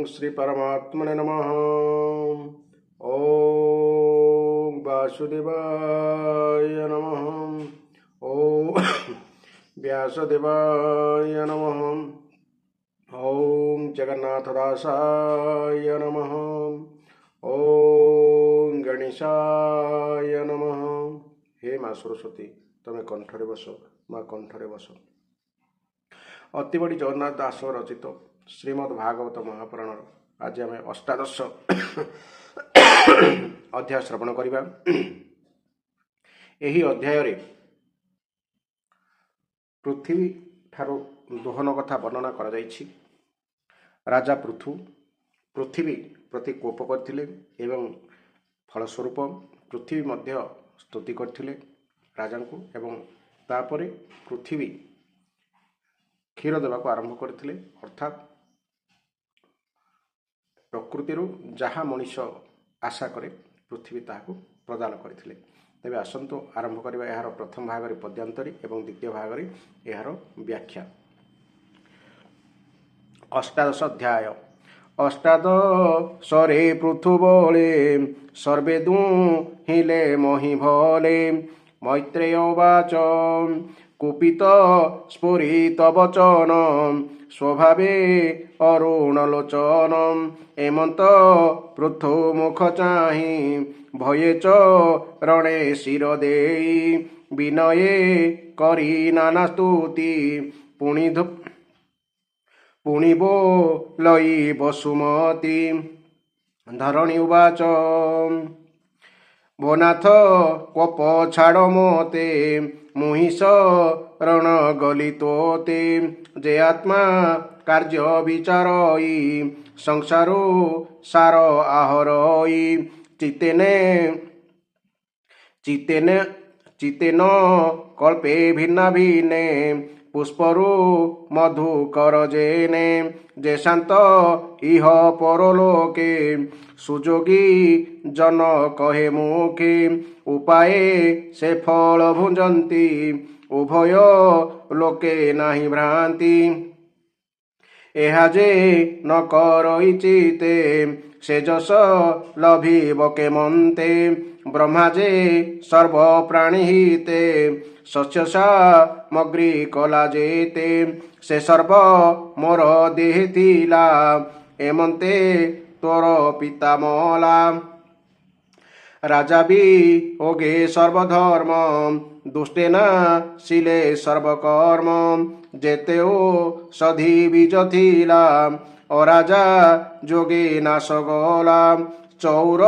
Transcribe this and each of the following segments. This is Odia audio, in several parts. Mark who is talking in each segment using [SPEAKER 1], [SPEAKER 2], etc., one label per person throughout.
[SPEAKER 1] श्री परमात्मने नमः। ओम वासुदेवाय नमः। ओम व्यासदेवाय नमः। ओम जगन्नाथदासाय नमः। ओम गणेशाय नमः। हे माँ सरस्वती तमें कंठरे बस, माँ कंठरे बस। अति बड़ी जगन्नाथ दास रचित श्रीमद् भागवत महापुराण आज आम अष्टादश अध्याय श्रवण करिबा। एही अध्याय रे पृथ्वी ठारो दोहन कथा वर्णना करा जायछि। राजा पृथ्वी प्रति कोप करथिले एवं फलस्वरूप पृथ्वी मध्य स्तुति करथिले राजा को, एवं तापरे पृथ्वी क्षीर देवा आरंभ करथिले। अर्थात प्रकृति जहाँ मनुष्य आशा करे पृथ्वी ताहाको प्रदान करथिले। तेबे आसंतो आरंभ करिबा एहार प्रथम भाग रे पद्यांतरी एवं द्वितीय भाग रे एहार व्याख्या। अष्टादश अध्याय। अष्टादशरे पृथुबले सर्वे दुहिले मही भले। मैत्रेय उवाच कुपित स्फुरित वचन स्वभावे अरुणलोचन। एमंत पृथु मुख चाहि भये च रणे शिर देई। विनये करी नाना स्तुति पुणि बोलई वसुमती। धरणी उवाच भोनाथ कोप छाड़ मोते मुहिष रण गली तोते। जे आत्मा कार्य विचारई संसारो सार आहरई। चितेन कल्पे भिन्ना भिन्ने पुष्परु मधुकर जेने। जे शांत इह परलोके सुजोगी जन कहे मुखे। उपाये से फल भुंजंती उभय लोके नाही भ्रांति। एहा जे न करई चिते से जस लभिब केमंते। ब्रह्मा जे सर्व प्राणी हिते शस्य सामग्री कला जेते। से सर्व मोर देहे थिला एमंते तोर पिता मला। राजा भी होगे सर्वधर्म दुष्टेना शिले सर्वकर्म। जेतेओ सधी बीज थिला अराजा जोगे नाश गला। चौर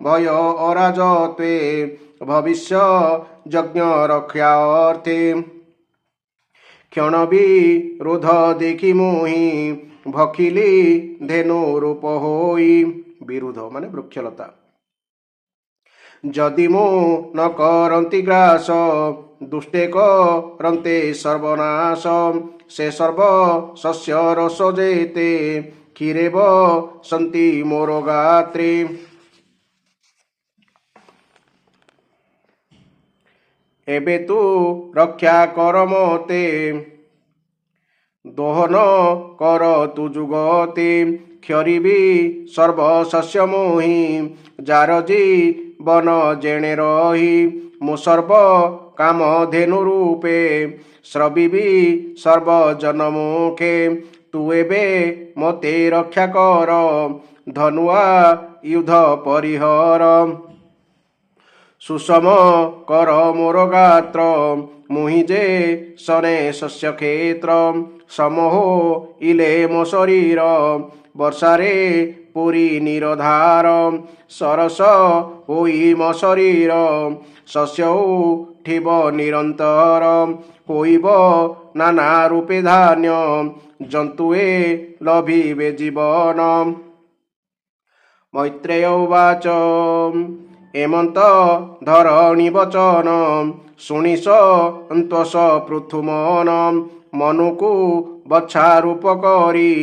[SPEAKER 1] भय अराजत्वे भविष्य यज्ञ रक्षा अर्थे। क्षण विरोध देखी मोहि भखिली धेनु रूप होई। विरुद्ध माने वृक्षलता। जदि मो न करंती ग्रास दुष्टे करंते सर्वनाश। से सर्व शस्य रस जेते क्षीरे बसंती मोर गात्रे। एबे तू रक्षा कर मोते दोहन कर तु जुगते। क्षरिबी सर्व शस्य मोहि जारजी बन जेणे रही। मु सर्व काम धेनु रूपे श्रविबी सर्व जनमुखे। तू एबे मते रक्षा कर धनुआ युद्ध परिहर। सुषम कर मोर गात्र मुहि जे सने शस्य क्षेत्र। समहो इले मो शरीर वर्षारे पुरी निरधार। सरस होई मो शरीर शस्य उठिब निरंतर। होइब नाना रूपे धान्य जंतुए लभिबे जीवन। मैत्रेय उवाच एमंत धरणी वचन शुणी सन्तोष पृथुमन। मनुकु बच्छा रूप करी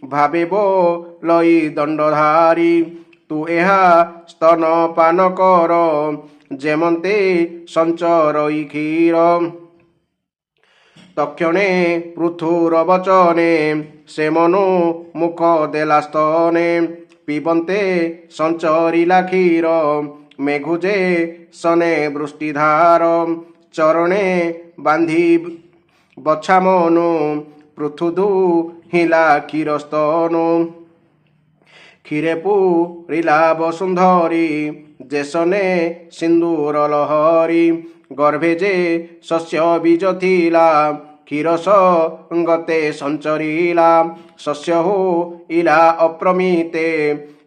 [SPEAKER 1] भावे बोलई दंडधारी। तू एहा स्तन पान कर जेमंते संचरई क्षीर। तक्षणे पृथुर वचने ସେ ମନୁ ମୁଖ ଦେଲା ସ୍ତନେ ପିବନ୍ତେ ସଞ୍ଚରିଲା କ୍ଷୀର ମେଘୁଜେ ସନେ ବୃଷ୍ଟିଧାର ଚରଣେ ବାନ୍ଧି ବଛା ମନୁ ପୃଥୁଦୁ ହିଲା କ୍ଷୀରସ୍ତନୁ କ୍ଷୀରେ ପୁରିଲା ବସୁନ୍ଧରୀ ଯେସନେ ସିନ୍ଦୁର ଲହରୀ ଗର୍ଭେ ଯେ ଶସ୍ୟ ବୀଜ ଥିଲା କ୍ଷୀରସ ଗତେ ସଞ୍ଚରିଲା ଶସ୍ୟ ହୋଇଲା ଅପ୍ରମିତେ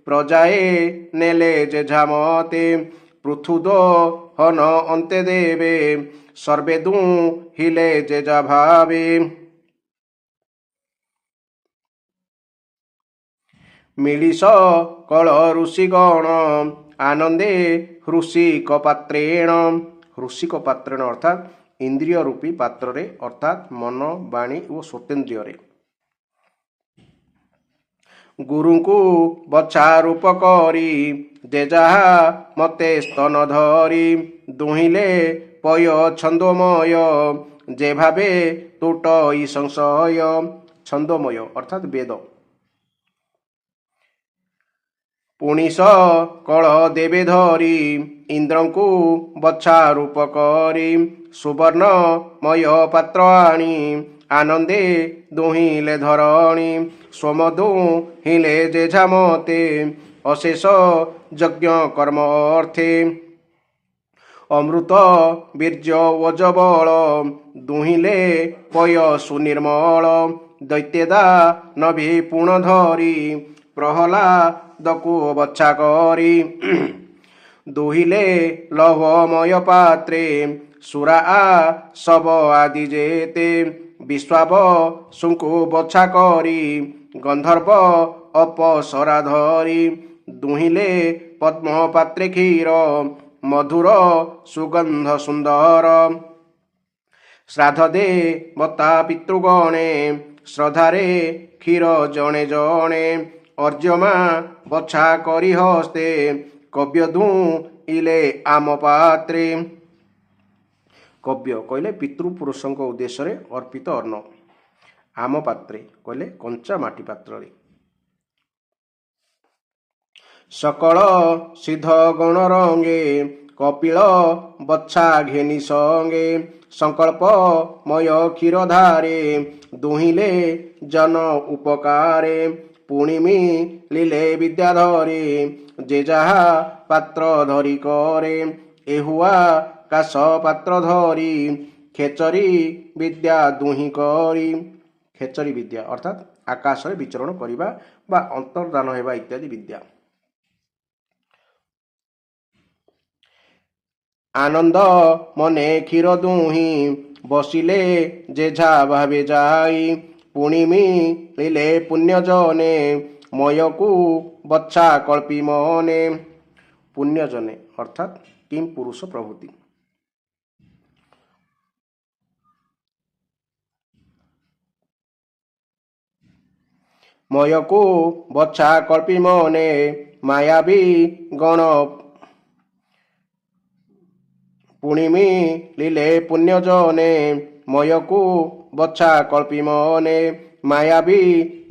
[SPEAKER 1] ପ୍ରଜାଏ ନେଲେ ଯେଝାମତେ ପୃଥୁଦ ହନ ଅନ୍ତେ ଦେବେ ସର୍ବେ ହିଲେ ଯେଜା ଭାବେ ମିଳିସ କଳ ଋଷିଗଣ ଆନନ୍ଦେ ହୃଷିକ ପାତ୍ରେଣ ହୃଷିକ ପାତ୍ରେଣ ଅର୍ଥାତ୍ ଇନ୍ଦ୍ରିୟ ରୂପୀ ପାତ୍ରରେ ଅର୍ଥାତ୍ ମନ ବାଣୀ ଓ ସ୍ୱତେନ୍ଦ୍ରିୟରେ ଗୁରୁଙ୍କୁ ବଛା ରୂପ କରି ଯେ ଯାହା ମତେ ସ୍ତନ ଧରି ଦୁହିଁଲେ ପୟ ଛନ୍ଦୋମୟ ଯେ ଭାବେ ତୁଟ ଇ ସଂଶୟ ଛନ୍ଦୋମୟ ଅର୍ଥାତ୍ ବେଦ ପୁଣିସ କଳ ଦେବେ ଧରି ଇନ୍ଦ୍ରଙ୍କୁ ବଛା ରୂପ କରି ସୁବର୍ଣ୍ଣମୟ ପାତ୍ର ଆଣି ଆନନ୍ଦେ ଦୁହିଁଲେ ଧରଣୀ ସୋମ ଦୁହିଁଲେ ଯେଝାମତେ ଅଶେଷ ଯଜ୍ଞ କର୍ମ ଅର୍ଥେ ଅମୃତ ବୀର୍ଯ୍ୟ ଓଜବଳ ଦୁହିଁଲେ ପୟ ସୁନିର୍ମଳ ଦୈତ୍ୟଦା ନଭି ପୁଣ ଧରି ପ୍ରହ୍ଲାଦକୁ ବଛା କରି ଦୁହିଲେ ଲୌହମୟ ପାତ୍ରେ ସୁରା ଶବ ଆଦି ଯେତେ ବିଶ୍ୱାବ ସୁଙ୍କୁ ବଛା କରି ଗନ୍ଧର୍ବ ଅପସରା ଧରି ଦୁହିଁଲେ ପଦ୍ମ ପାତ୍ରେ କ୍ଷୀର ମଧୁର ସୁଗନ୍ଧ ସୁନ୍ଦର ଶ୍ରାଦ୍ଧ ଦେ ବତା ପିତୃଗଣେ ଶ୍ରଦ୍ଧାରେ କ୍ଷୀର ଜଣେ ଜଣେ ଅର୍ଜମା ବଛା କରି ହସ୍ତେ କବ୍ୟ ଦୁଇଲେ ଆମ ପାତ୍ରେ କବ୍ୟ କହିଲେ ପିତୃପୁରୁଷଙ୍କ ଉଦ୍ଦେଶ୍ୟରେ ଅର୍ପିତ ଅନ୍ନ ଆମ ପାତ୍ରେ କହିଲେ କଞ୍ଚା ମାଟି ପାତ୍ରରେ ସକଳ ସିଦ୍ଧ ଗଣ ରଙ୍ଗେ କପିଳ ବଛା ଘେନି ସଙ୍ଗେ ସଂକଳ୍ପମୟ କ୍ଷୀରଧାରେ ଦୁହିଁଲେ ଜନ ଉପକାରେ ପୁଣି ମିଳିଲେ ବିଦ୍ୟାଧରେ ଯେ ଯାହା ପାତ୍ର ଧରି କରେ ଏହୁଆ କାଶ ପାତ୍ର ଧରି ଖେଚରୀ ବିଦ୍ୟା ଦୁହିଁ କରି ଖେଚରୀ ବିଦ୍ୟା ଅର୍ଥାତ୍ ଆକାଶରେ ବିଚରଣ କରିବା ବା ଅନ୍ତର୍ଦାନ ହେବା ଇତ୍ୟାଦି ବିଦ୍ୟା ଆନନ୍ଦ ମନେ କ୍ଷୀର ଦୁହିଁ ବସିଲେ ଯେଝା ଭାବେ ଯାଇ ପୁଣି ମିଳିଲେ ପୁଣ୍ୟଜନେ ମୟକୁ ବଛା କଳ୍ପି ମନେ ପୁଣ୍ୟଜନେ ଅର୍ଥାତ୍ କିମ୍ ପୁରୁଷ ପ୍ରଭୃତି ମୟକୁ ବଛା କଳ୍ପି ମନେ ମାୟାବୀ ଗଣ ପୁଣି ମିଳିଲେ ପୁଣ୍ୟଜନେ ମୟକୁ ବଛା କଳ୍ପି ମନେ ମାୟାବୀ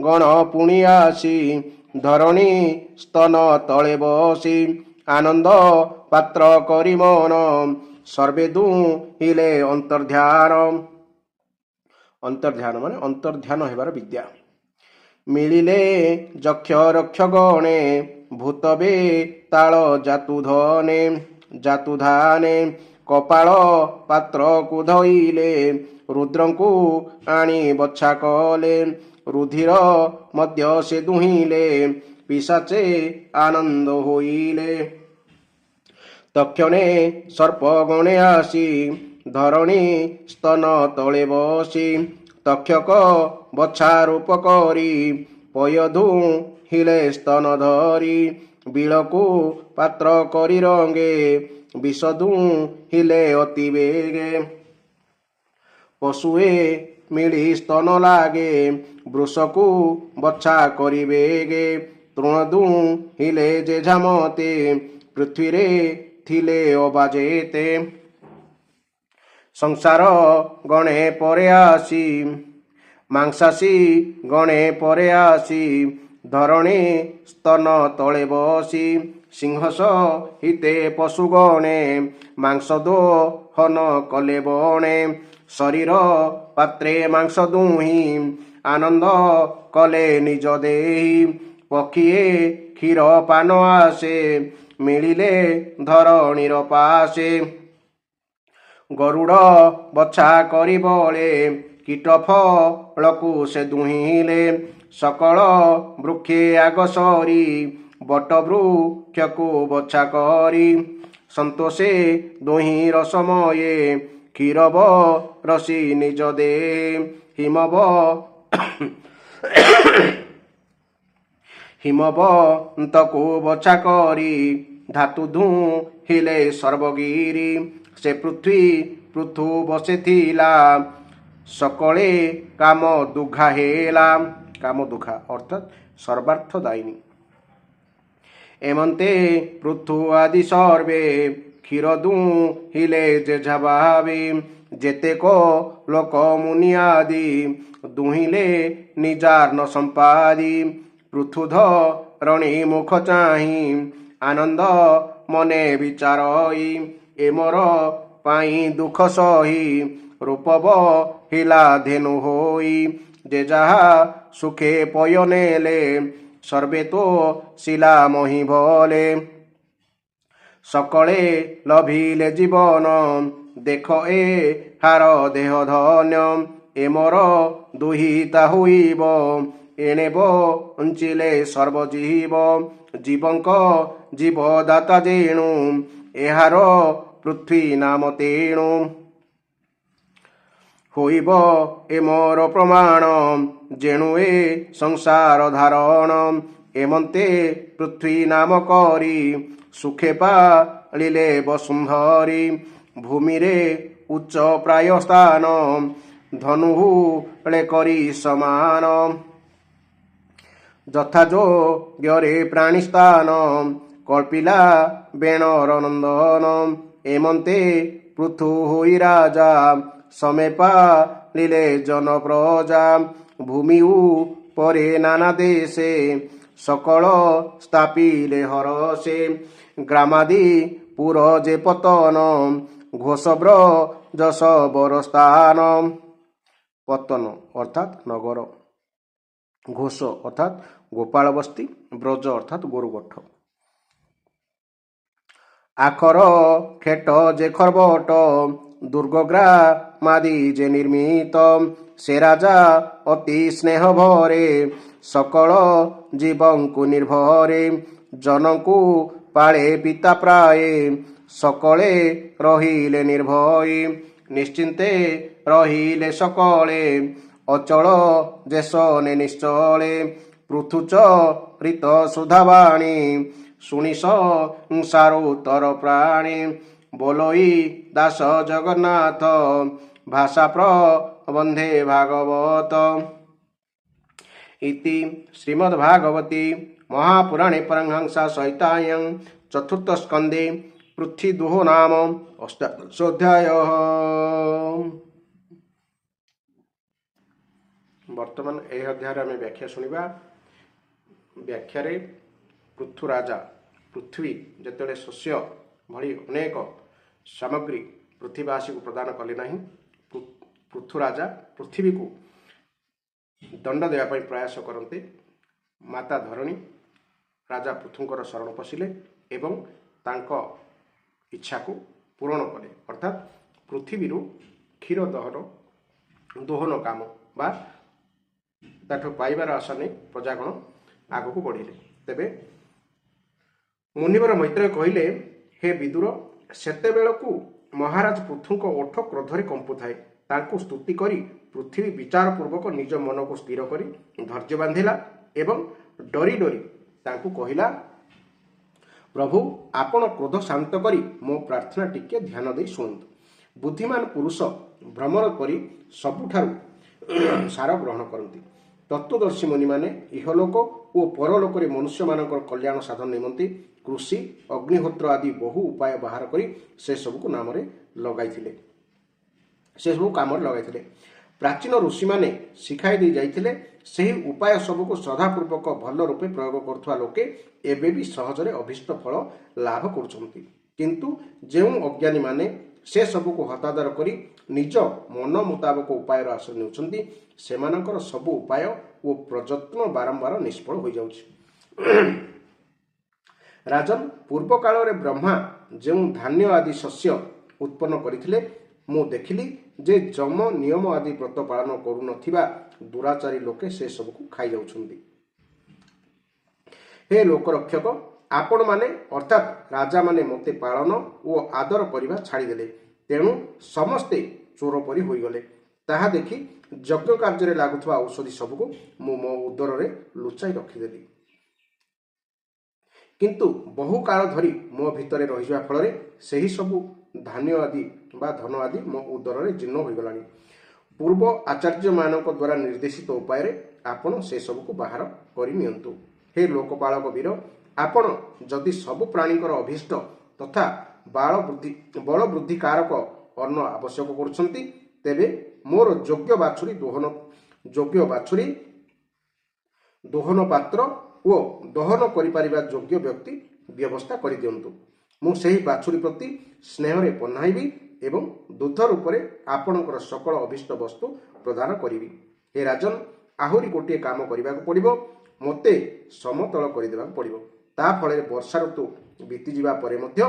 [SPEAKER 1] ଗଣ ପୁଣି ଆସି ଧରଣୀ ସ୍ତନ ତଳେ ବସି ଆନନ୍ଦ ପାତ୍ର କରି ମନ ସର୍ବେ ଦୁହିଁଲେ ଅନ୍ତର୍ଧ୍ୟାନ ଅନ୍ତର୍ଧ୍ୟାନ ମାନେ ଅନ୍ତର୍ଧ୍ୟାନ ହେବାର ବିଦ୍ୟା ମିଳିଲେ ଯକ୍ଷ ରକ୍ଷ ଗଣେ ଭୂତବେ ତାଳ ଜାତୁଧାନେ କପାଳ ପାତ୍ରକୁ ଧଇଲେ ରୁଦ୍ରଙ୍କୁ ଆଣି ବଛା କଲେ ରୁଧିର ମଧ୍ୟ ସେ ଦୁହିଁଲେ ପିଶାଚେ ଆନନ୍ଦ ହୋଇଲେ ତକ୍ଷଣେ ସର୍ପ ଗଣେ ଆସି ଧରଣୀ ସ୍ତନ ତଳେ ବସି ତକ୍ଷକ ବଛା ରୂପ କରି ପୟ ଦୁହିଁଲେ ସ୍ତନ ଧରି ବିଳକୁ ପାତ୍ର କରି ରଙ୍ଗେ ବିଷ ଦୁହିଁଲେ ଅତି ବେଗେ ପଶୁଏ ମିଳି ସ୍ତନ ଲାଗେ ବୃଷକୁ ବଛା କରିବେଗେ ତୃଣ ଦୁହିଁଲେ ଯେଝାମତେ ପୃଥ୍ୱୀରେ ଥିଲେ ଅବାଜେତେ ସଂସାର ଗଣେ ପରେ ଆସି ମାଂସାଶୀ ଗଣେ ପରେ ଆସି ଧରଣୀ ସ୍ତନ ତଳେ ବସି ସିଂହସ ହିତେ ପଶୁ ଗଣେ ମାଂସ ଦୋହନ କଲେ ବଣେ ଶରୀର ପାତ୍ରେ ମାଂସ ଦୁହିଁ ଆନନ୍ଦ କଲେ ନିଜ ଦେହି ପକ୍ଷୀଏ କ୍ଷୀର ପାନ ଆସେ ମିଳିଲେ ଧରଣୀର ପାଶେ ଗରୁଡ଼ ବଛା କରି ବଳେ କୀଟ ଫଳକୁ ସେ ଦୁହିଁଲେ ସକଳ ବୃକ୍ଷେ ଆଗ ସରି ବଟ ବୃକ୍ଷକୁ ବଛା କରି ସନ୍ତୋଷେ ଦୁହିଁ ରସମୟେ କ୍ଷୀର ରସି ନିଜ ଦେ ହିମବନ୍ତକୁ ବଛା କରି ଧାତୁ ଧୁହିଲେ ସର୍ବଗିରି ସେ ପୃଥୁ ବସିଥିଲା ସକଳେ କାମ ଦୁଘା ହେଲା କାମ ଦୁଘା ଅର୍ଥାତ୍ ସର୍ବାର୍ଥ ଦାୟିନୀ ଏମନ୍ତେ ପୃଥୁ ଆଦି ସର୍ବେ କ୍ଷୀର ଦୁହିଲେ ଯେଝା ଭାବେ ଯେତେକ ଲୋକ ମୁନି ଆଦି ଦୁହିଁଲେ ନିଜାର୍ନ ସମ୍ପାଦି ପୃଥୁ ଧରଣୀ ମୁଖ ଚାହିଁ ଆନନ୍ଦ ମନେ ବିଚାରଇ ଏ ମୋର ପାଇଁ ଦୁଃଖ ସହି ରୂପ ବହିଲା ଧେନୁ ହୋଇ ଯେ ଯାହା ସୁଖେ ପୟ ନେଲେ ସର୍ବେ ତ ଶିଲା ମହି ଭଲେ ସକଳେ ଲଭିଲେ ଜୀବନ ଦେଖ ଏ ହାର ଦେହ ଧନ୍ୟ ଏ ମୋର ଦୁହିତା ହୋଇବ ଏଣେ ବଞ୍ଚିଲେ ସର୍ବଜୀବ ଜୀବଙ୍କ ଜୀବଦାତା ଯେଣୁ ଏହାର ପୃଥ୍ୱୀ ନାମ ତେଣୁ ହୋଇବ ଏ ମୋର ପ୍ରମାଣ ଯେଣୁ ଏ ସଂସାର ଧାରଣ ଏମନ୍ତେ ପୃଥ୍ୱୀ ନାମ କରି ସୁଖେ ପାଳିଲେ ବସୁନ୍ଧରୀ ଭୂମିରେ ଉଚ୍ଚ ପ୍ରାୟ ସ୍ଥାନ ଧନୁହୁଳେ କରି ସମାନ ଯଥା ଯୋଗ୍ୟରେ ପ୍ରାଣୀ ସ୍ଥାନ କଳ୍ପିଲା ବେଣର ନନ୍ଦନ ଏମନ୍ତେ ପୃଥୁ ହୋଇ ରାଜା ସମେ ପାଳିଲେ ଜନ ପ୍ରଜା ଭୂମି ଉପରେ ନାନା ଦେଶେ ସକଳ ସ୍ଥାପିଲେ ହରସେ ଗ୍ରାମାଦି ପୁର ଯେ ପତନ ଘୋଷ ବ୍ରଜ ବର ସ୍ଥାନ ପତନ ଅର୍ଥାତ୍ ନଗର ଘୋଷ ଅର୍ଥାତ୍ ଗୋପାଳ ବସ୍ତି ବ୍ରଜ ଅର୍ଥାତ୍ ଗୋରୁଗୋଠ ଆଖର ଖେଟ ଯେ ଖର୍ବଟ ଦୁର୍ଗ ଗ୍ରାମାଦି ଯେ ନିର୍ମିତ ସେ ରାଜା ଅତି ସ୍ନେହ ଭରେ ସକଳ ଜୀବଙ୍କୁ ନିର୍ଭରେ ଜନଙ୍କୁ ପାଳେ ପିତା ପ୍ରାୟେ ସକଳେ ରହିଲେ ନିର୍ଭୟୀ ନିଶ୍ଚିନ୍ତେ ରହିଲେ ସକଳେ ଅଚଳ ଯେସନେ ନିଶ୍ଚଳେ ପୃଥୁଚ ରିତ ସୁଧାବାଣୀ ଶୁଣି ସଂସାରୁତର ପ୍ରାଣୀ ବୋଲଇ ଦାସ ଜଗନ୍ନାଥ ଭାଷା ପ୍ରବନ୍ଧେ ଭାଗବତ ଇତି ଶ୍ରୀମଦ୍ଭାଗବତୀ ମହାପୁରାଣେ ପରମହଂସା ସହିତାୟଂ ଚତୁର୍ଥ ସ୍କନ୍ଧେ ପୃଥ୍ୱୀଦୋହ ନାମ ଅଷ୍ଟାଦଶୋଧ୍ୟାୟ। ବର୍ତ୍ତମାନ ଏହି ଅଧ୍ୟାୟରେ ଆମେ ବ୍ୟାଖ୍ୟା ଶୁଣିବା। ବ୍ୟାଖ୍ୟାରେ ପୃଥୁ ରାଜା ପୃଥ୍ୱୀ ଯେତେବେଳେ ଶସ୍ୟ ଭଳି ଅନେକ ସାମଗ୍ରୀ ପୃଥ୍ୱୀବାସୀକୁ ପ୍ରଦାନ କଲେ ନାହିଁ ପୃଥୁ ରାଜା ପୃଥିବୀକୁ ଦଣ୍ଡ ଦେବା ପାଇଁ ପ୍ରୟାସ କରନ୍ତେ ମାତା ଧରଣୀ ରାଜା ପୃଥୁଙ୍କର ଶରଣ ପଶିଲେ ଏବଂ ତାଙ୍କ ଇଚ୍ଛାକୁ ପୂରଣ କଲେ ଅର୍ଥାତ୍ ପୃଥିବୀରୁ କ୍ଷୀର ଦୋହନ କାମ ବା ତାଠୁ ପାଇବାର ଆଶା ନେଇ ପ୍ରଜାଗଣ ଆଗକୁ ବଢ଼ିଲେ। ତେବେ ମୁନିବର ମୈତ୍ରେୟ କହିଲେ, ହେ ବିଦୁର, ସେତେବେଳକୁ ମହାରାଜ ପୃଥୁଙ୍କ ଓଠ କ୍ରୋଧରେ କମ୍ପୁଥାଏ। ତାଙ୍କୁ ସ୍ତୁତି କରି ପୃଥିବୀ ବିଚାରପୂର୍ବକ ନିଜ ମନକୁ ସ୍ଥିର କରି ଧୈର୍ଯ୍ୟ ବାନ୍ଧିଲା ଏବଂ ଡରି ଡରି ତାଙ୍କୁ କହିଲା, ପ୍ରଭୁ, ଆପଣ କ୍ରୋଧ ଶାନ୍ତ କରି ମୋ ପ୍ରାର୍ଥନା ଟିକେ ଧ୍ୟାନ ଦେଇ ଶୁଣନ୍ତୁ। ବୁଦ୍ଧିମାନ ପୁରୁଷ ଭ୍ରମର କରି ସବୁଠାରୁ ସାର ଗ୍ରହଣ କରନ୍ତି। ତତ୍ତ୍ୱଦର୍ଶୀ ମୁନିମାନେ ଇହଲୋକ ଓ ପରଲୋକରେ ମନୁଷ୍ୟମାନଙ୍କର କଲ୍ୟାଣ ସାଧନ ନିମନ୍ତେ କୃଷି, ଅଗ୍ନିହୋତ୍ର ଆଦି ବହୁ ଉପାୟ ବାହାର କରି ସେସବୁ କାମରେ ଲଗାଇଥିଲେ। ପ୍ରାଚୀନ ଋଷିମାନେ ଶିଖାଇ ଦେଇ ଯାଇଥିଲେ। ସେହି ଉପାୟ ସବୁକୁ ଶ୍ରଦ୍ଧାପୂର୍ବକ ଭଲ ରୂପେ ପ୍ରୟୋଗ କରୁଥିବା ଲୋକେ ଏବେ ବି ସହଜରେ ଅଭୀଷ୍ଟ ଫଳ ଲାଭ କରୁଛନ୍ତି। କିନ୍ତୁ ଯେଉଁ ଅଜ୍ଞାନୀମାନେ ସେ ସବୁକୁ ହତାଦର କରି ନିଜ ମନ ମୁତାବକ ଉପାୟର ଆଶ୍ରୟ ନେଉଛନ୍ତି, ସେମାନଙ୍କର ସବୁ ଉପାୟ ଓ ପ୍ରଯତ୍ନ ବାରମ୍ବାର ନିଷ୍ଫଳ ହୋଇଯାଉଛି। ରାଜନ, ପୂର୍ବ କାଳରେ ବ୍ରହ୍ମା ଯେଉଁ ଧାନ୍ୟ ଆଦି ଶସ୍ୟ ଉତ୍ପନ୍ନ କରିଥିଲେ, ମୁଁ ଦେଖିଲି ଯେ ଯମ ନିୟମ ଆଦି ବ୍ରତ ପାଳନ କରୁନଥିବା ଦୁରାଚାରୀ ଲୋକେ ସେ ସବୁକୁ ଖାଇଯାଉଛନ୍ତି। ହେ ଲୋକରକ୍ଷକ, ଆପଣମାନେ ଅର୍ଥାତ୍ ରାଜାମାନେ ମୋତେ ପାଳନ ଓ ଆଦର କରିବା ଛାଡ଼ିଦେଲେ, ତେଣୁ ସମସ୍ତେ ଚୋର ପରି ହୋଇଗଲେ। ତାହା ଦେଖି ଯଜ୍ଞ କାର୍ଯ୍ୟରେ ଲାଗୁଥିବା ଔଷଧି ସବୁକୁ ମୁଁ ମୋ ଉଦରରେ ଲୁଚାଇ ରଖିଦେଲି। କିନ୍ତୁ ବହୁ କାଳ ଧରି ମୋ ଭିତରେ ରହିଯିବା ଫଳରେ ସେହି ସବୁ ଧାନ୍ୟ ଆଦି ବା ଧନ ଆଦି ମୋ ଉଦରରେ ଜୀର୍ଣ୍ଣ ହୋଇଗଲାଣି। ପୂର୍ବ ଆଚାର୍ଯ୍ୟମାନଙ୍କ ଦ୍ୱାରା ନିର୍ଦ୍ଦେଶିତ ଉପାୟରେ ଆପଣ ସେସବୁକୁ ବାହାର କରିନିଅନ୍ତୁ। ହେ ଲୋକପାଳକ ବୀର, ଆପଣ ଯଦି ସବୁ ପ୍ରାଣୀଙ୍କର ଅଭୀଷ୍ଟ ତଥା ବଳ ବୃଦ୍ଧିକାରକ ଅନ୍ନ ଆବଶ୍ୟକ କରୁଛନ୍ତି, ତେବେ ମୋର ଯୋଗ୍ୟ ବାଛୁରୀ ଦୋହନ ପାତ୍ର ଓ ଦହନ କରିପାରିବା ଯୋଗ୍ୟ ବ୍ୟକ୍ତି ବ୍ୟବସ୍ଥା କରିଦିଅନ୍ତୁ। ମୁଁ ସେହି ବାଛୁରୀ ପ୍ରତି ସ୍ନେହରେ ପହ୍ନାଇବି ଏବଂ ଦୁଗ୍ଧ ରୂପରେ ଆପଣଙ୍କର ସକଳ ଅଭୀଷ୍ଟ ବସ୍ତୁ ପ୍ରଦାନ କରିବି। ହେ ରାଜନ, ଆହୁରି ଗୋଟିଏ କାମ କରିବାକୁ ପଡ଼ିବ। ମୋତେ ସମତଳ କରିଦେବାକୁ ପଡ଼ିବ। ତା ଫଳରେ ବର୍ଷା ଋତୁ ବିତିଯିବା ପରେ ମଧ୍ୟ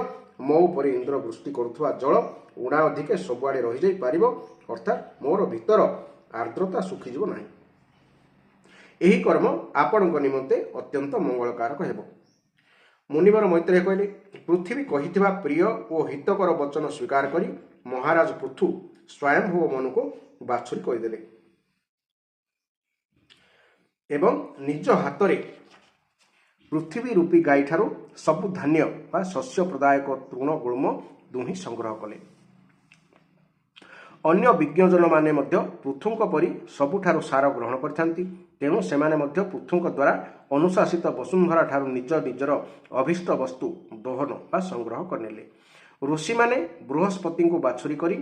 [SPEAKER 1] ମୋ ଉପରେ ଇନ୍ଦ୍ର ବୃଷ୍ଟି କରୁଥିବା ଜଳ ଉଣା ଅଧିକେ ସବୁଆଡ଼େ ରହିଯାଇ ପାରିବ, ଅର୍ଥାତ୍ ମୋର ଭିତର ଆର୍ଦ୍ରତା ଶୁଖିଯିବ ନାହିଁ। ଏହି କର୍ମ ଆପଣଙ୍କ ନିମନ୍ତେ ଅତ୍ୟନ୍ତ ମଙ୍ଗଳକାରକ ହେବ। ମୁନିବର ମୈତ୍ରେୟ କହିଲେ, ପୃଥିବୀ କହିଥିବା ପ୍ରିୟ ଓ ହିତକର ବଚନ ସ୍ୱୀକାର କରି ମହାରାଜ ପୃଥୁ ସ୍ୱୟଂଭୁବ ମନୁକୁ ବାଛୁରୀ କହିଦେଲେ ଏବଂ ନିଜ ହାତରେ ପୃଥିବୀ ରୂପୀ ଗାଈଠାରୁ ସବୁ ଧାନ୍ୟ ବା ଶସ୍ୟ ପ୍ରଦାୟକ ତୃଣ ଗୁଳ୍ମ ଦୁହିଁ ସଂଗ୍ରହ କଲେ। ଅନ୍ୟ ବିଜ୍ଞଜନମାନେ ମଧ୍ୟ ପୃଥୁଙ୍କ ପରି ସବୁଠାରୁ ସାର ଗ୍ରହଣ କରିଥାନ୍ତି, ତେଣୁ ସେମାନେ ମଧ୍ୟ ପୃଥୁଙ୍କ ଦ୍ୱାରା ଅନୁଶାସିତ ବସୁନ୍ଧରା ଠାରୁ ନିଜର ଅଭୀଷ୍ଟ ବସ୍ତୁ ଦୋହନ ବା ସଂଗ୍ରହ କରିନେଲେ। ଋଷିମାନେ ବୃହସ୍ପତିଙ୍କୁ ବାଛୁରୀ କରି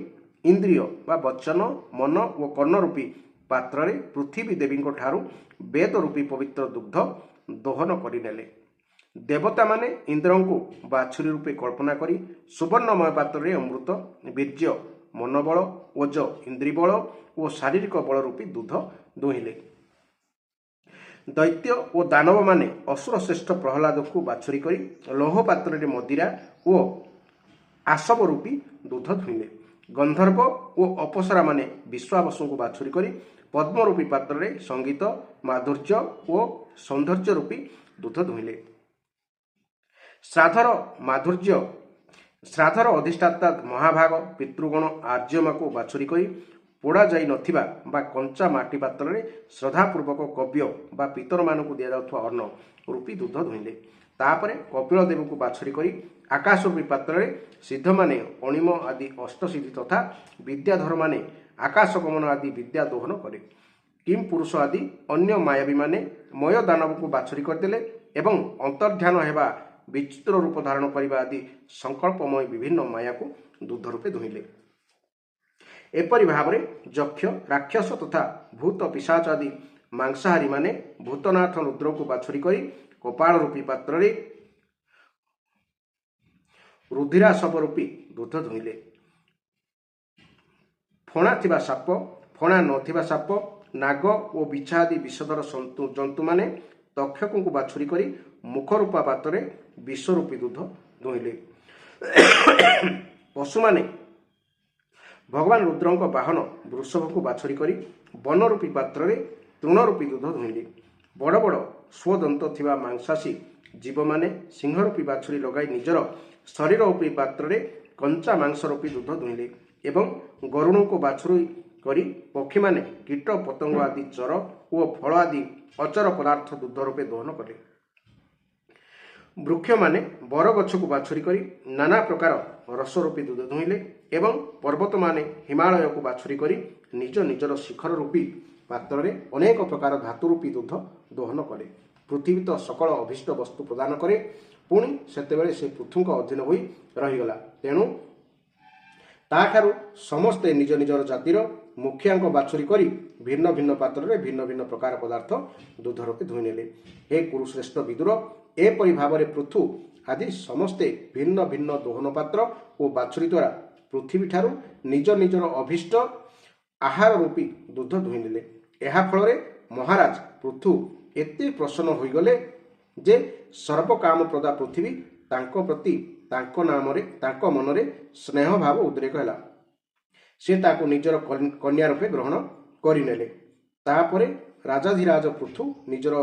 [SPEAKER 1] ଇନ୍ଦ୍ରିୟ ବା ବଚନ, ମନ ଓ କର୍ଣ୍ଣ ରୂପୀ ପାତ୍ରରେ ପୃଥିବୀ ଦେବୀଙ୍କ ଠାରୁ ବେଦ ରୂପୀ ପବିତ୍ର ଦୁଗ୍ଧ ଦୋହନ କରିନେଲେ। ଦେବତାମାନେ ଇନ୍ଦ୍ରଙ୍କୁ ବାଛୁରୀ ରୂପେ କଳ୍ପନା କରି ସୁବର୍ଣ୍ଣମୟ ପାତ୍ରରେ ଅମୃତ, ବୀର୍ଯ୍ୟ, ମନୋବଳ, ଓଜ, ଇନ୍ଦ୍ରିବଳ ଓ ଶାରୀରିକ ବଳ ରୂପୀ ଦୁଧ ଦୁହିଁଲେ। ଦୈତ୍ୟ ଓ ଦାନବମାନେ ଅସୁର ଶ୍ରେଷ୍ଠ ପ୍ରହ୍ଲାଦକୁ ବାଛୁରୀ କରି ଲୌହ ପାତ୍ରରେ ମଦିରା ଓ ଆସବ ରୂପୀ ଦୁଧ ଦୁହିଁଲେ। ଗନ୍ଧର୍ବ ଓ ଅପସରାମାନେ ବିଶ୍ୱାବସୁଙ୍କୁ ବାଛୁରୀ କରି ପଦ୍ମ ରୂପୀ ପାତ୍ରରେ ସଙ୍ଗୀତ, ମାଧୁର୍ଯ୍ୟ ଓ ସୌନ୍ଦର୍ଯ୍ୟ ରୂପୀ ଦୁଧ ଦୁହିଁଲେ। ଶ୍ରାଦ୍ଧର ଅଧିଷ୍ଠାତା ମହାଭାଗ ପିତୃଗଣ ଆର୍ଯ୍ୟମାକୁ ବାଛୁରୀ କରି ପୋଡ଼ା ଯାଇ ନଥିବା ବା କଞ୍ଚା ମାଟି ପାତ୍ରରେ ଶ୍ରଦ୍ଧାପୂର୍ବକ କବ୍ୟ ବା ପିତରମାନଙ୍କୁ ଦିଆଯାଉଥିବା ଅନ୍ନ ରୂପୀ ଦୁଧ ଦୁହିଁଲେ। ତାପରେ କପିଳ ଦେବଙ୍କୁ ବାଛୁରୀ କରି ଆକାଶ ରୂପୀ ପାତ୍ରରେ ସିଦ୍ଧମାନେ ଅଣିମ ଆଦି ଅଷ୍ଟସିଦ୍ଧି ତଥା ବିଦ୍ୟାଧରମାନେ ଆକାଶ ଗମନ ଆଦି ବିଦ୍ୟା ଦୋହନ କଲେ। କିମ୍ ପୁରୁଷ ଆଦି ଅନ୍ୟ ମାୟାବୀମାନେ ମୟ ଦାନବକୁ ବାଛୁରୀ କରିଦେଲେ ଏବଂ ଅନ୍ତର୍ଧ୍ୟାନ ହେବା, ବିଚିତ୍ର ରୂପ ଧାରଣ କରିବା ଆଦି ସଂକଳ୍ପମୟ ବିଭିନ୍ନ ମାୟାକୁ ଦୁଧ ରୂପେ ଦୁହିଁଲେ। ଏପରି ଭାବରେ ଯକ୍ଷ, ରାକ୍ଷସ ତଥା ଭୂତ ପିଶାଚ ଆଦି ମାଂସାହାରୀମାନେ ଭୂତନାଥ ରୁଦ୍ରଙ୍କୁ ବାଛୁରୀ କରି କପାଳ ରୂପୀ ପାତ୍ରରେ ରୁଧିରାଶବ ରୂପୀ ଦୁଧ ଦୁହିଁଲେ। ଫଣା ଥିବା ସାପ, ଫଣା ନଥିବା ସାପ, ନାଗ ଓ ବିଛା ଆଦି ବିଷଧର ଜନ୍ତୁମାନେ ତକ୍ଷକଙ୍କୁ ବାଛୁରୀ କରି ମୁଖରୂପା ପାତ୍ରରେ ବିଶ୍ୱରୂପୀ ଦୁଧ ଦୁହିଁଲେ। ପଶୁମାନେ ଭଗବାନ ରୁଦ୍ରଙ୍କ ବାହନ ବୃଷଭକୁ ବାଛୁରୀ କରି ବନରୂପୀ ପାତ୍ରରେ ତୃଣରୂପୀ ଦୁଧ ଦୁହିଁଲେ। ବଡ଼ ବଡ଼ ସ୍ୱଦନ୍ତ ଥିବା ମାଂସାଶୀ ଜୀବମାନେ ସିଂହରୂପୀ ବାଛୁରୀ ଲଗାଇ ନିଜର ଶରୀର ରୂପୀ ପାତ୍ରରେ କଞ୍ଚା ମାଂସ ରୂପୀ ଦୁଧ ଦୁହିଁଲେ ଏବଂ ଗରୁଣଙ୍କୁ ବାଛୁରୀ କରି ପକ୍ଷୀମାନେ କୀଟ ପତଙ୍ଗ ଆଦି ଚର ଓ ଫଳ ଆଦି ଅଚର ପଦାର୍ଥ ଦୁଧ ରୂପେ ଦୋହନ କଲେ। ବୃକ୍ଷମାନେ ବରଗଛକୁ ବାଛୁରୀ କରି ନାନା ପ୍ରକାର ରସ ରୂପୀ ଦୁଧ ଦୁହିଁଲେ ଏବଂ ପର୍ବତମାନେ ହିମାଳୟକୁ ବାଛୁରୀ କରି ନିଜର ଶିଖର ରୂପୀ ପାତ୍ରରେ ଅନେକ ପ୍ରକାର ଧାତୁ ରୂପୀ ଦୁଧ ଦୋହନ କଲେ। ପୃଥିବୀ ତ ସକଳ ଅଭୀଷ୍ଟ ବସ୍ତୁ ପ୍ରଦାନ କରେ, ପୁଣି ସେତେବେଳେ ସେ ପୃଥୁଙ୍କ ଅଧୀନ ହୋଇ ରହିଗଲା। ତେଣୁ ତାଠାରୁ ସମସ୍ତେ ନିଜର ଜାତିର ମୁଖିଆଙ୍କ ବାଛୁରୀ କରି ଭିନ୍ନ ଭିନ୍ନ ପାତ୍ରରେ ଭିନ୍ନ ଭିନ୍ନ ପ୍ରକାର ପଦାର୍ଥ ଦୁଧ ରୂପେ ଧୋଇ ନେଲେ। ହେ କୁରୁଶ୍ରେଷ୍ଠ ବିଦୁର, ଏପରି ଭାବରେ ପୃଥୁ ଆଦି ସମସ୍ତେ ଭିନ୍ନ ଭିନ୍ନ ଦୋହନ ପାତ୍ର ଓ ବାଛୁରୀ ଦ୍ୱାରା ପୃଥିବୀଠାରୁ ନିଜ ନିଜର ଅଭୀଷ୍ଟ ଆହାର ରୂପୀ ଦୁଧ ଧୋଇ ନେଲେ। ଏହା ଫଳରେ ମହାରାଜ ପୃଥୁ ଏତେ ପ୍ରସନ୍ନ ହୋଇଗଲେ ଯେ ସର୍ବକାମପ୍ରଦା ପୃଥିବୀ ତାଙ୍କ ପ୍ରତି ତାଙ୍କ ମନରେ ସ୍ନେହ ଭାବ ଉଦ୍ରେକ ହେଲା। ସେ ତାକୁ ନିଜର କନ୍ୟା ରୂପେ ଗ୍ରହଣ କରିନେଲେ। ତାପରେ ରାଜାଧିରାଜ ପୃଥୁ ନିଜର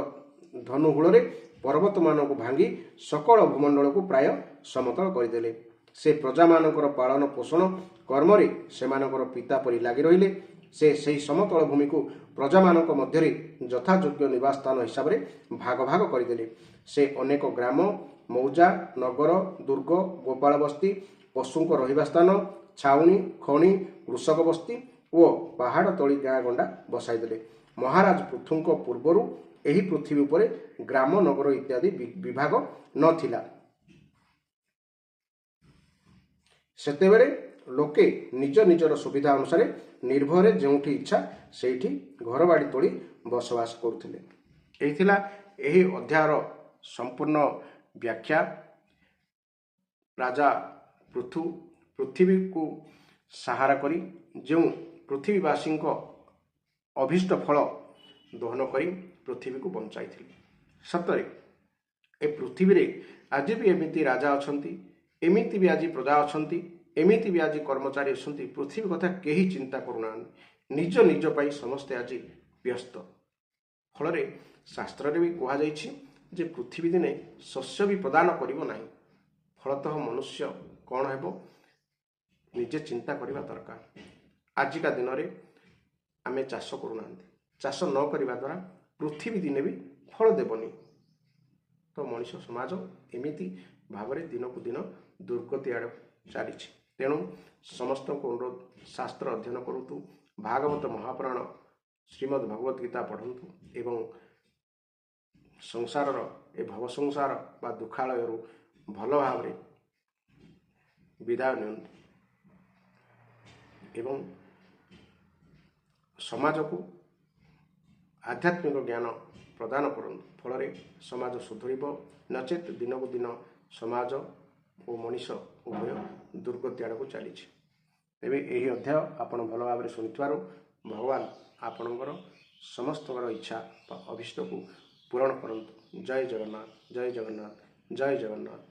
[SPEAKER 1] ଧନୁହୂଳରେ ପର୍ବତମାନଙ୍କୁ ଭାଙ୍ଗି ସକଳ ଭୂମଣ୍ଡଳକୁ ପ୍ରାୟ ସମତଳ କରିଦେଲେ। ସେ ପ୍ରଜାମାନଙ୍କର ପାଳନ ପୋଷଣ କର୍ମରେ ସେମାନଙ୍କର ପିତା ପରି ଲାଗି ରହିଲେ। ସେ ସେହି ସମତଳ ଭୂମିକୁ ପ୍ରଜାମାନଙ୍କ ମଧ୍ୟରେ ଯଥାଯୋଗ୍ୟ ନିବାସ ସ୍ଥାନ ହିସାବରେ ଭାଗ ଭାଗ କରିଦେଲେ। ସେ ଅନେକ ଗ୍ରାମ, ମୌଜା, ନଗର, ଦୁର୍ଗ, ଗୋପାଳ ବସ୍ତି, ପଶୁଙ୍କ ରହିବା ସ୍ଥାନ, ଛାଉଣି, ଖଣି, କୃଷକ ବସ୍ତି ଓ ପାହାଡ଼ ତଳି ଗାଁ ଗଣ୍ଡା ବସାଇଦେଲେ। ମହାରାଜ ପୃଥୁଙ୍କ ପୂର୍ବରୁ ଏହି ପୃଥିବୀ ଉପରେ ଗ୍ରାମ, ନଗର ଇତ୍ୟାଦି ବିଭାଗ ନଥିଲା। ସେତେବେଳେ ଲୋକେ ନିଜ ନିଜର ସୁବିଧା ଅନୁସାରେ ନିର୍ଭୟରେ ଯେଉଁଠି ଇଚ୍ଛା ସେଇଠି ଘରବାଡ଼ି ତୋଳି ବସବାସ କରୁଥିଲେ। ଏହି ଥିଲା ଏହି ଅଧ୍ୟାୟର ସମ୍ପୂର୍ଣ୍ଣ ବ୍ୟାଖ୍ୟା। ରାଜା ପୃଥୁ ପୃଥିବୀକୁ ସାହାରା କରି ଯେଉଁ ପୃଥିବୀବାସୀଙ୍କ ଅଭୀଷ୍ଟ ଫଳ ଦହନ କରି ପୃଥିବୀକୁ ବଞ୍ଚାଇଥିଲେ। ସତରେ ଏ ପୃଥିବୀରେ ଆଜି ବି ଏମିତି ରାଜା ଅଛନ୍ତି, ଏମିତି ବି ଆଜି ପ୍ରଜା ଅଛନ୍ତି, ଏମିତି ବି ଆଜି କର୍ମଚାରୀ ଅଛନ୍ତି। ପୃଥିବୀ କଥା କେହି ଚିନ୍ତା କରୁନାହାନ୍ତି। ନିଜ ନିଜ ପାଇଁ ସମସ୍ତେ ଆଜି ବ୍ୟସ୍ତ। ଫଳରେ ଶାସ୍ତ୍ରରେ ବି କୁହାଯାଇଛି ଯେ ପୃଥିବୀ ଦିନେ ଶସ୍ୟ ବି ପ୍ରଦାନ କରିବ ନାହିଁ। ଫଳତଃ ମନୁଷ୍ୟ କ'ଣ ହେବ ନିଜେ ଚିନ୍ତା କରିବା ଦରକାର। ଆଜିକା ଦିନରେ ଆମେ ଚାଷ କରୁନାହାନ୍ତି। ଚାଷ ନ କରିବା ଦ୍ୱାରା ପୃଥିବୀ ଦିନେ ବି ଫଳ ଦେବନି। ତ ମଣିଷ ସମାଜ ଏମିତି ଭାବରେ ଦିନକୁ ଦିନ ଦୁର୍ଗତି ଆଡ଼କୁ ଚାଲିଛି। ତେଣୁ ସମସ୍ତଙ୍କୁ ଅନୁରୋଧ, ଶାସ୍ତ୍ର ଅଧ୍ୟୟନ କରନ୍ତୁ, ଭାଗବତ ମହାପୁରାଣ, ଶ୍ରୀମଦ୍ ଭଗବତ ଗୀତା ପଢ଼ନ୍ତୁ ଏବଂ ସଂସାରର ଏ ଭବ ସଂସାର ବା ଦୁଃଖାଳୟରୁ ଭଲ ଭାବରେ ବିଦାୟ ନିଅନ୍ତୁ ଏବଂ ସମାଜକୁ ଆଧ୍ୟାତ୍ମିକ ଜ୍ଞାନ ପ୍ରଦାନ କରନ୍ତୁ। ଫଳରେ ସମାଜ ସୁଧରିବ। ନଚେତ୍ ଦିନକୁ ଦିନ ସମାଜ ଓ ମଣିଷ ଉଭୟ ଦୁର୍ଗତି ଆଡ଼କୁ ଚାଲିଛି। ତେବେ ଏହି ଅଧ୍ୟାୟ ଆପଣ ଭଲ ଭାବରେ ଶୁଣିଥିବାରୁ ଭଗବାନ ଆପଣଙ୍କର ସମସ୍ତଙ୍କର ଇଚ୍ଛା ବା ଅଭୀଷ୍ଟକୁ ପୂରଣ କରନ୍ତୁ। ଜୟ ଜଗନ୍ନାଥ, ଜୟ ଜଗନ୍ନାଥ, ଜୟ ଜଗନ୍ନାଥ।